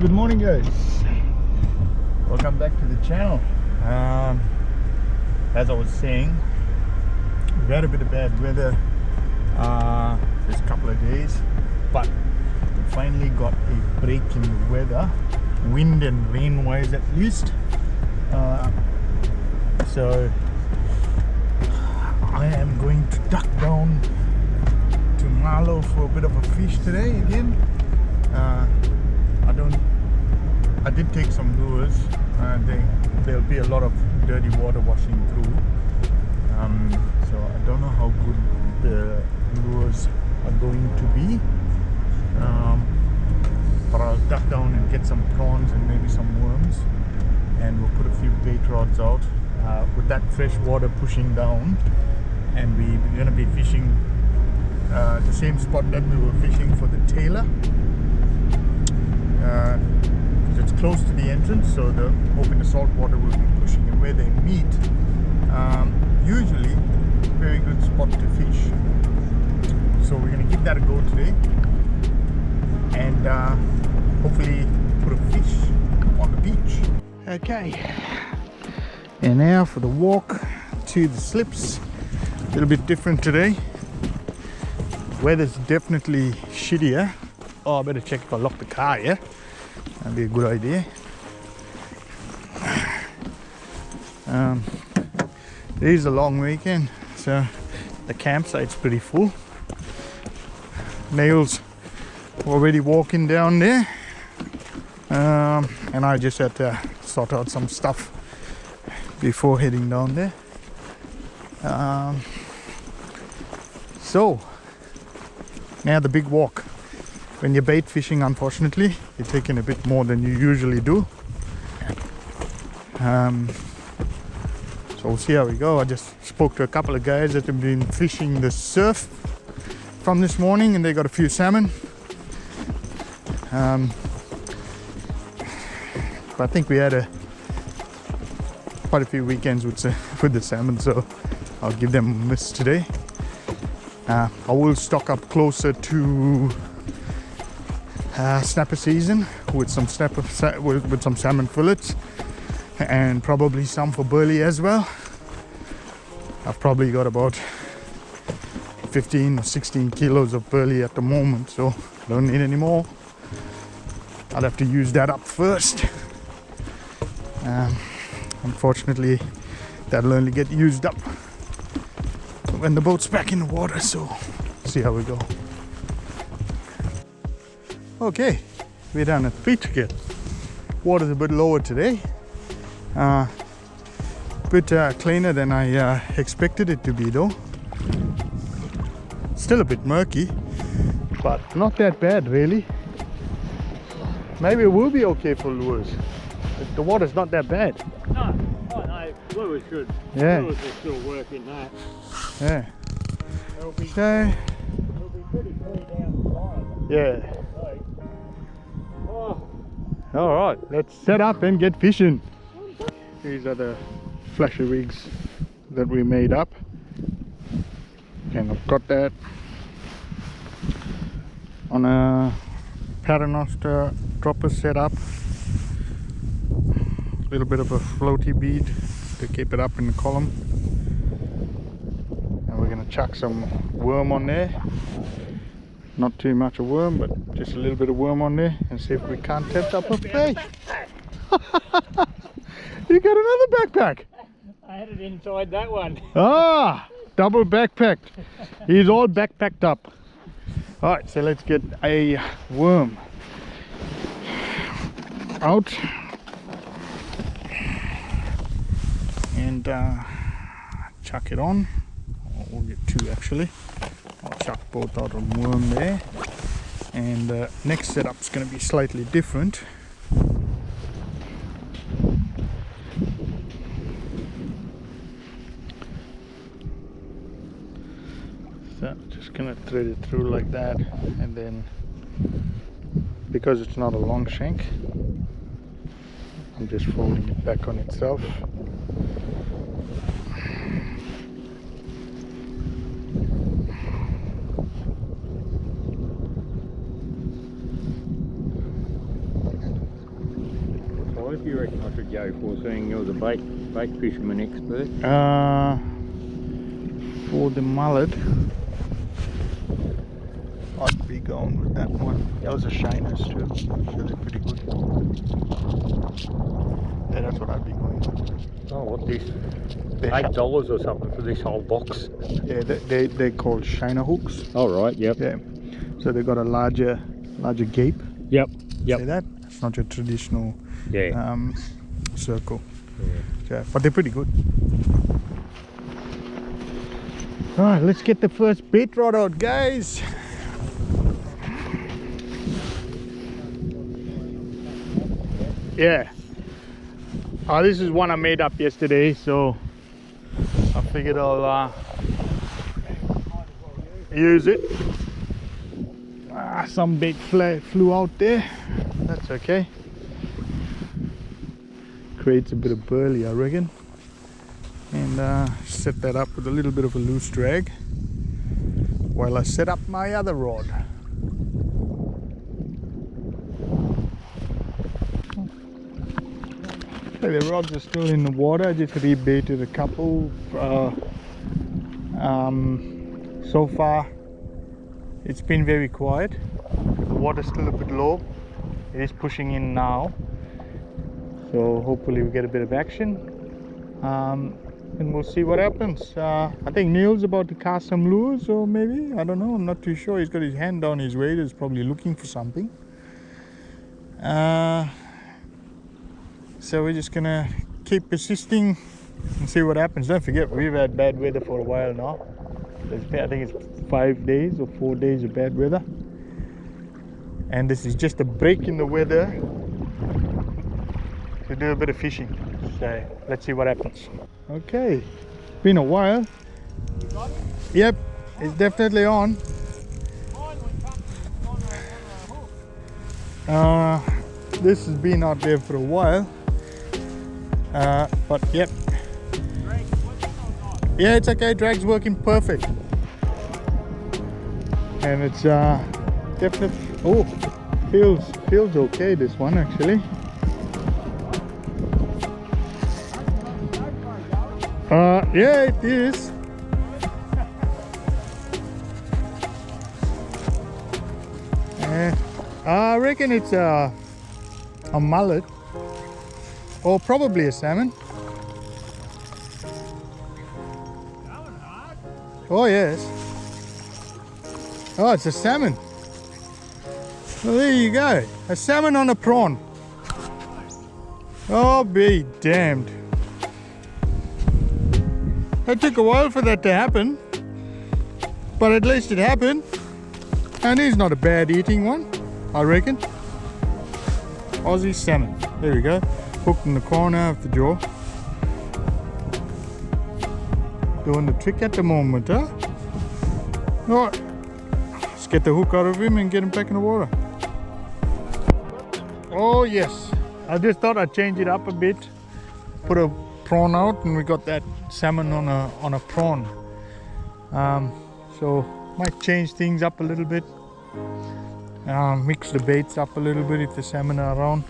Good morning, guys. Welcome back to the channel. As I was saying, we've had a bit of bad weather this couple of days, but we finally got a break in the weather, wind and rain wise at least. So I am going to duck down to Marlow for a bit of a fish today again. I did take some lures. There'll be a lot of dirty water washing through. So I don't know how good the lures are going to be. But I'll duck down and get some prawns and maybe some worms, and we'll put a few bait rods out with that fresh water pushing down, and we're going to be fishing the same spot that we were fishing for the tailor. It's close to the entrance, so hoping the salt water will be pushing, and where they meet, usually very good spot to fish. So we're going to give that a go today, and hopefully put a fish on the beach. Okay, and now for the walk to the slips. A little bit different today. Weather's definitely shittier. Oh, I better check if I lock the car, yeah? That'd be a good idea. It is a long weekend, so the campsite's pretty full. Neil's already walking down there, and I just had to sort out some stuff before heading down there. So now the big walk. When you're bait fishing, unfortunately, you're taking a bit more than you usually do. So we'll see how we go. I just spoke to a couple of guys that have been fishing the surf from this morning, and they got a few salmon. But I think we had quite a few weekends with the salmon, so I'll give them a miss today. I will stock up closer to snapper season with some with some salmon fillets, and probably some for burley as well. I've probably got about 15 or 16 kilos of burley at the moment, so I don't need any more. I'll have to use that up first. Unfortunately, that'll only get used up when the boat's back in the water, so see how we go. Okay, we're down at the beach again. Water's a bit lower today. Bit cleaner than I expected it to be though. Still a bit murky, but not that bad really. Maybe it will be okay for lures. The water's not that bad. No, oh no, lures should. Yeah. Lures will still work in that. Yeah. It'll be Okay. pretty clear down the line. Yeah. Oh. All right, let's set up and get fishing. These are the flasher rigs that we made up, and I've got that on a paternoster dropper setup. A little bit of a floaty bead to keep it up in the column, and we're going to chuck some worm on there. Not too much of worm, but just a little bit of worm on there, and see if we can't tempt up a fish. You got another backpack? I had it inside that one. Ah, double backpacked. He's all backpacked up. Alright, so let's get a worm out and chuck it on. We'll get two actually. I'll chuck both out of worm there, and next setup's going to be slightly different. So just going to thread it through like that, and then because it's not a long shank, I'm just folding it back on itself. What do you reckon I should go for, seeing you're the bait fisherman expert? For the mullet, I'd be going with that one. Those are shiners too, so they're pretty good. Yeah, that's what I'd be going with. Oh, what this? They're $8 or something for this whole box. Yeah, they're called shiner hooks. Oh, right, yep. Yeah, so they've got a larger gape. Yep. See that? It's not your traditional circle. Yeah. So, but they're pretty good. Alright, let's get the first bait rod out, guys. Yeah. This is one I made up yesterday, so I figured I'll use it. Some bait flew out there. That's okay. Creates a bit of burley, I reckon. And set that up with a little bit of a loose drag while I set up my other rod. Okay, the rods are still in the water. I just rebaited a couple. So far it's been very quiet. The water's still a bit low. It is pushing in now, so hopefully we get a bit of action. And we'll see what happens. I think Neil's about to cast some lures, or maybe, I don't know, I'm not too sure. He's got his hand down his waders, probably looking for something. So we're just gonna keep persisting and see what happens. Don't forget, we've had bad weather for a while now. I think it's 5 days or 4 days of bad weather. And this is just a break in the weather to do a bit of fishing. So let's see what happens. Okay, been a while. You got it? Yep, it's definitely on. This has been out there for a while. But yep. Yeah, it's okay, drag's working perfect. And it's definitely, oh, feels okay, this one actually. Yeah, it is. I reckon it's a mullet, or probably a salmon. Oh yes. Oh, it's a salmon. Well, there you go. A salmon on a prawn. Oh, be damned. It took a while for that to happen, but at least it happened. And he's not a bad eating one, I reckon. Aussie salmon. There we go. Hooked in the corner of the jaw. Doing the trick at the moment, huh? Alright. Let's get the hook out of him and get him back in the water. Oh yes. I just thought I'd change it up a bit. Put a prawn out, and we got that salmon on a prawn. So might change things up a little bit. Mix the baits up a little bit if the salmon are around,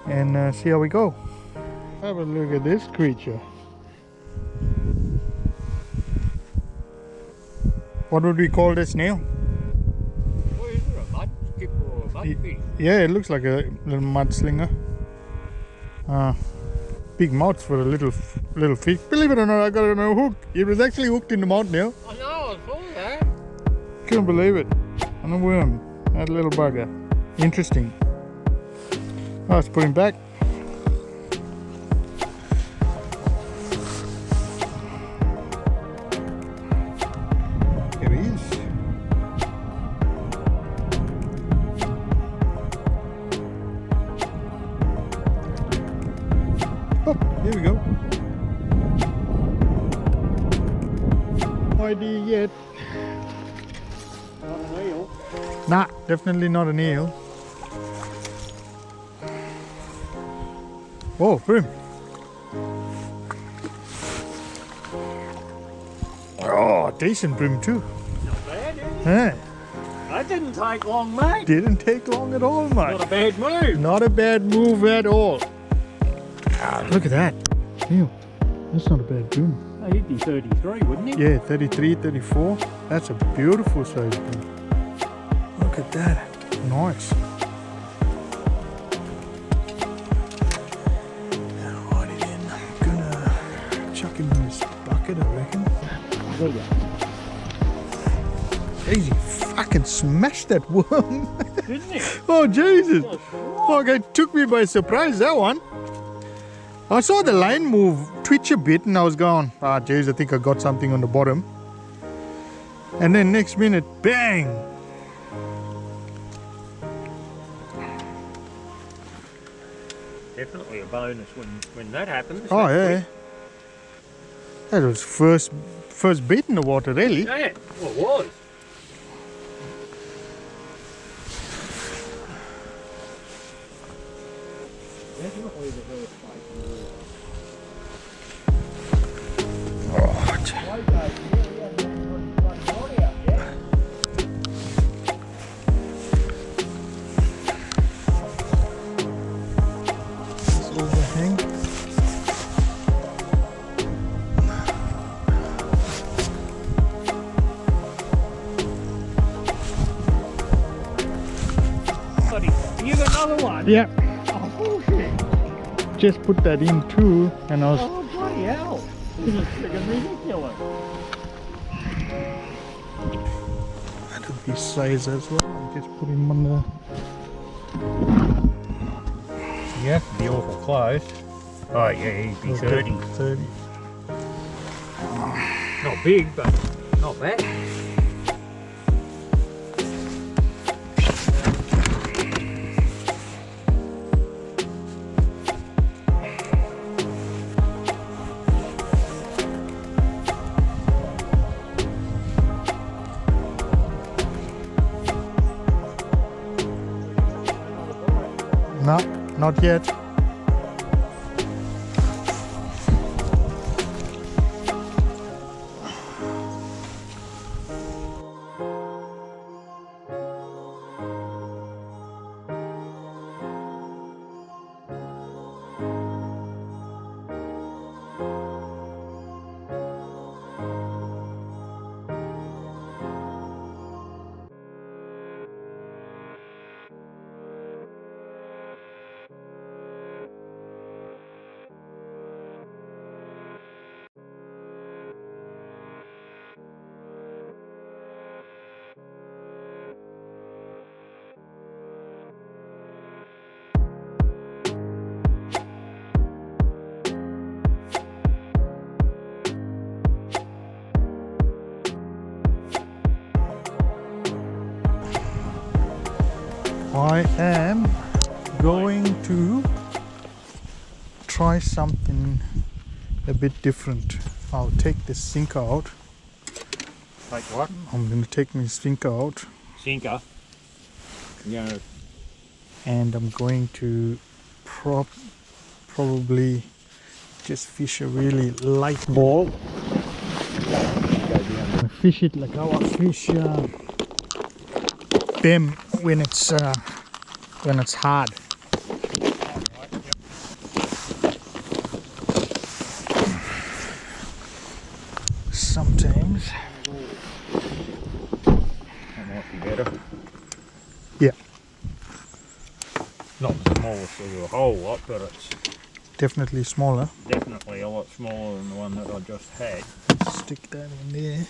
and see how we go. Have a look at this creature. What would we call this, Neil? What is it, a mud skip or a mud fish? Yeah, it looks like a little mud slinger. Big mouth for a little fish. Believe it or not, I got it on a hook. It was actually hooked in the mouth, Neil. I know, I saw that. Couldn't believe it. On a worm. That little bugger. Interesting. Oh, let's put him back. Here he is. Oh, here we go. No idea yet. Not an eel. Nah, definitely not an eel. Oh, bream. Oh, decent bream too. Not bad, is it? Yeah, That didn't take long, mate. didn't take long at all, mate. Not a bad move. Not a bad move at all. Look at that. Ew, that's not a bad boom. Oh, he'd be 33, wouldn't he? Yeah, 33, 34. That's a beautiful size boom. Look at that. Nice. Now, right it in. I'm gonna chuck him in this bucket, I reckon. There you go. Easy. Fucking smashed that worm. Didn't he? Oh, Jesus. Okay, took me by surprise, that one. I saw the line move, twitch a bit, and I was going, ah, jeez, I think I got something on the bottom. And then next minute, bang! Definitely a bonus when that happens. Oh, yeah. That was first beat in the water, really. Yeah, well, it was. Definitely the first fight. This overhang. You got another one? Yeah, Oh, bullshit. just put that in too, and I was. Oh, bloody hell. This is freaking ridiculous. That'll be size as well. I'll just put him on the. You have to be awful close. Oh, yeah, he'd be 30. 30. Not big, but not bad. No, not yet. I am going to try something a bit different. I'll take this sinker out. Take what? I'm going to take my sinker out Sinker. Yeah. and I'm going to probably just fish a really light ball. Fish it like how I fish them when it's hard. Sometimes. That might be better. Yeah, Not the smallest of a whole lot, but it's definitely smaller. definitely a lot smaller than the one that I just had. Stick that in there.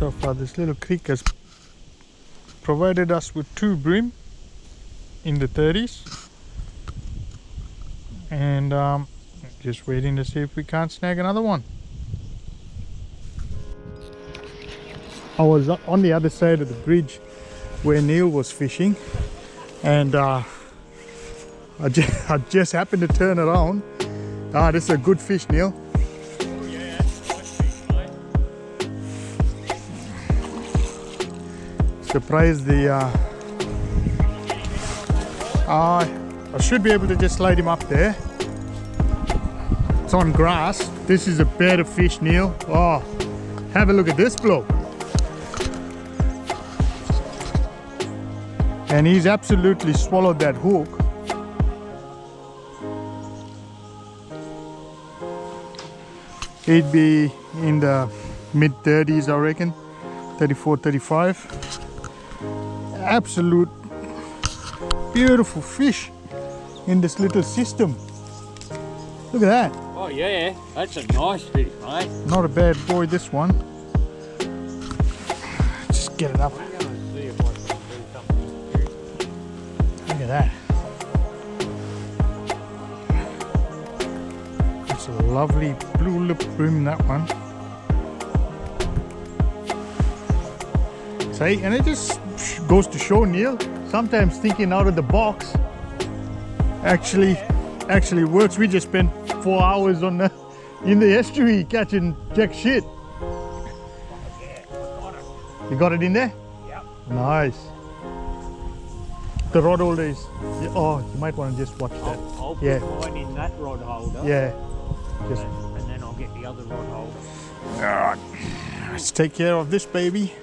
so far. This little creek has provided us with 2 bream in the 30s, and just waiting to see if we can't snag another one. I was on the other side of the bridge where Neil was fishing, and I just happened to turn around. This is a good fish, Neil. Oh yeah, nice fish, mate. Surprised the I should be able to just slide him up there. It's on grass. This is a better fish, Neil. Oh, have a look at this bloke. And he's absolutely swallowed that hook. He'd be in the mid 30s, I reckon. 34, 35. Absolute beautiful fish in this little system. Look at that. Oh yeah, that's a nice fish, mate. Not a bad boy, this one. Just get it up. I'm going to see if I can do something cute. Look at that. It's a lovely blue lip bream, that one. See, and it just goes to show, Neil, sometimes thinking out of the box actually works. We just spent 4 hours in the estuary catching jack shit. You got it in there? Yep. Nice. The rod holder is, oh, you might want to just watch that. I'll put Yeah. mine in that rod holder. Yeah. Just, And then I'll get the other rod holder. alright. Let's take care of this baby.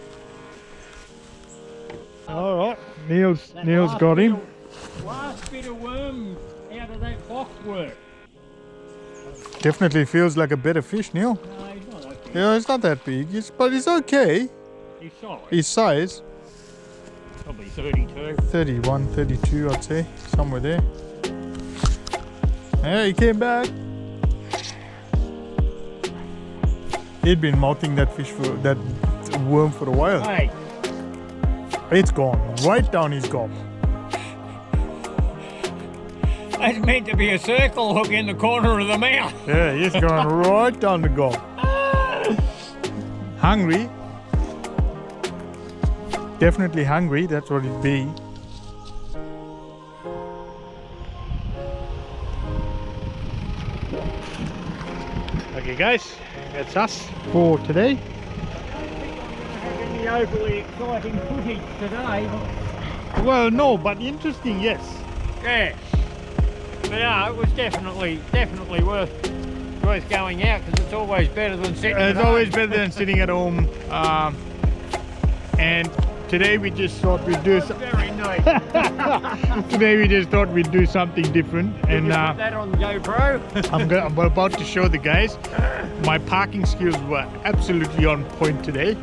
Alright, Neil's got him. Last bit of worm out of that box work. Definitely feels like a better fish, Neil. No, he's not that big. Yeah, it's not that big, but it's okay. He's solid. His size, Probably 32. 31, 32, I'd say, somewhere there. Yeah, he came back. He'd been mouthing that fish for that worm for a while. Hey, It's gone right down his gob. that's meant to be a circle hook in the corner of the mouth. Yeah, he's gone right down the gob. Hungry. Definitely hungry, that's what it'd be. Okay guys, that's us for today. Any overly exciting footage today? Well, no, but interesting, yes. Yes. But yeah, it was definitely worth going out, because it's always better than sitting at It's home. always better than sitting at home. And today we just thought we'd do Very nice. today we just thought we'd do something different. Did And you put that on GoPro? I'm about to show the guys. My parking skills were absolutely on point today.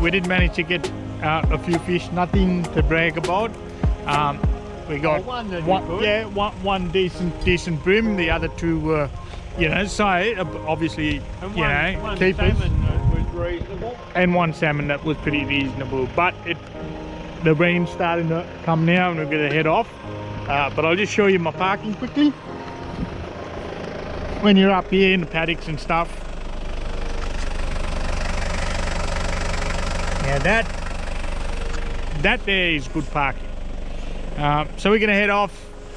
We did manage to get a few fish, nothing to brag about. We got one that you could. one decent bream. The other two were, size, obviously, And one keepers. salmon that was reasonable. And one salmon that was pretty reasonable. But the rain's starting to come now, and we're going to head off. But I'll just show you my parking quickly. When you're up here in the paddocks and stuff. Yeah, that there is good parking. So we're going to head off.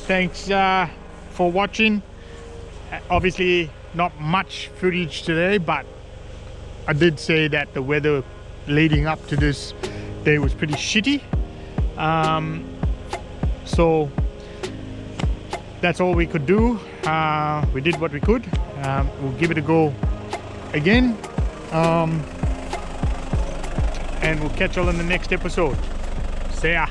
Thanks for watching. Obviously not much footage today, but I did say that the weather leading up to this day was pretty shitty. So that's all we could do. We did what we could. We'll give it a go again. And we'll catch you all in the next episode. See ya.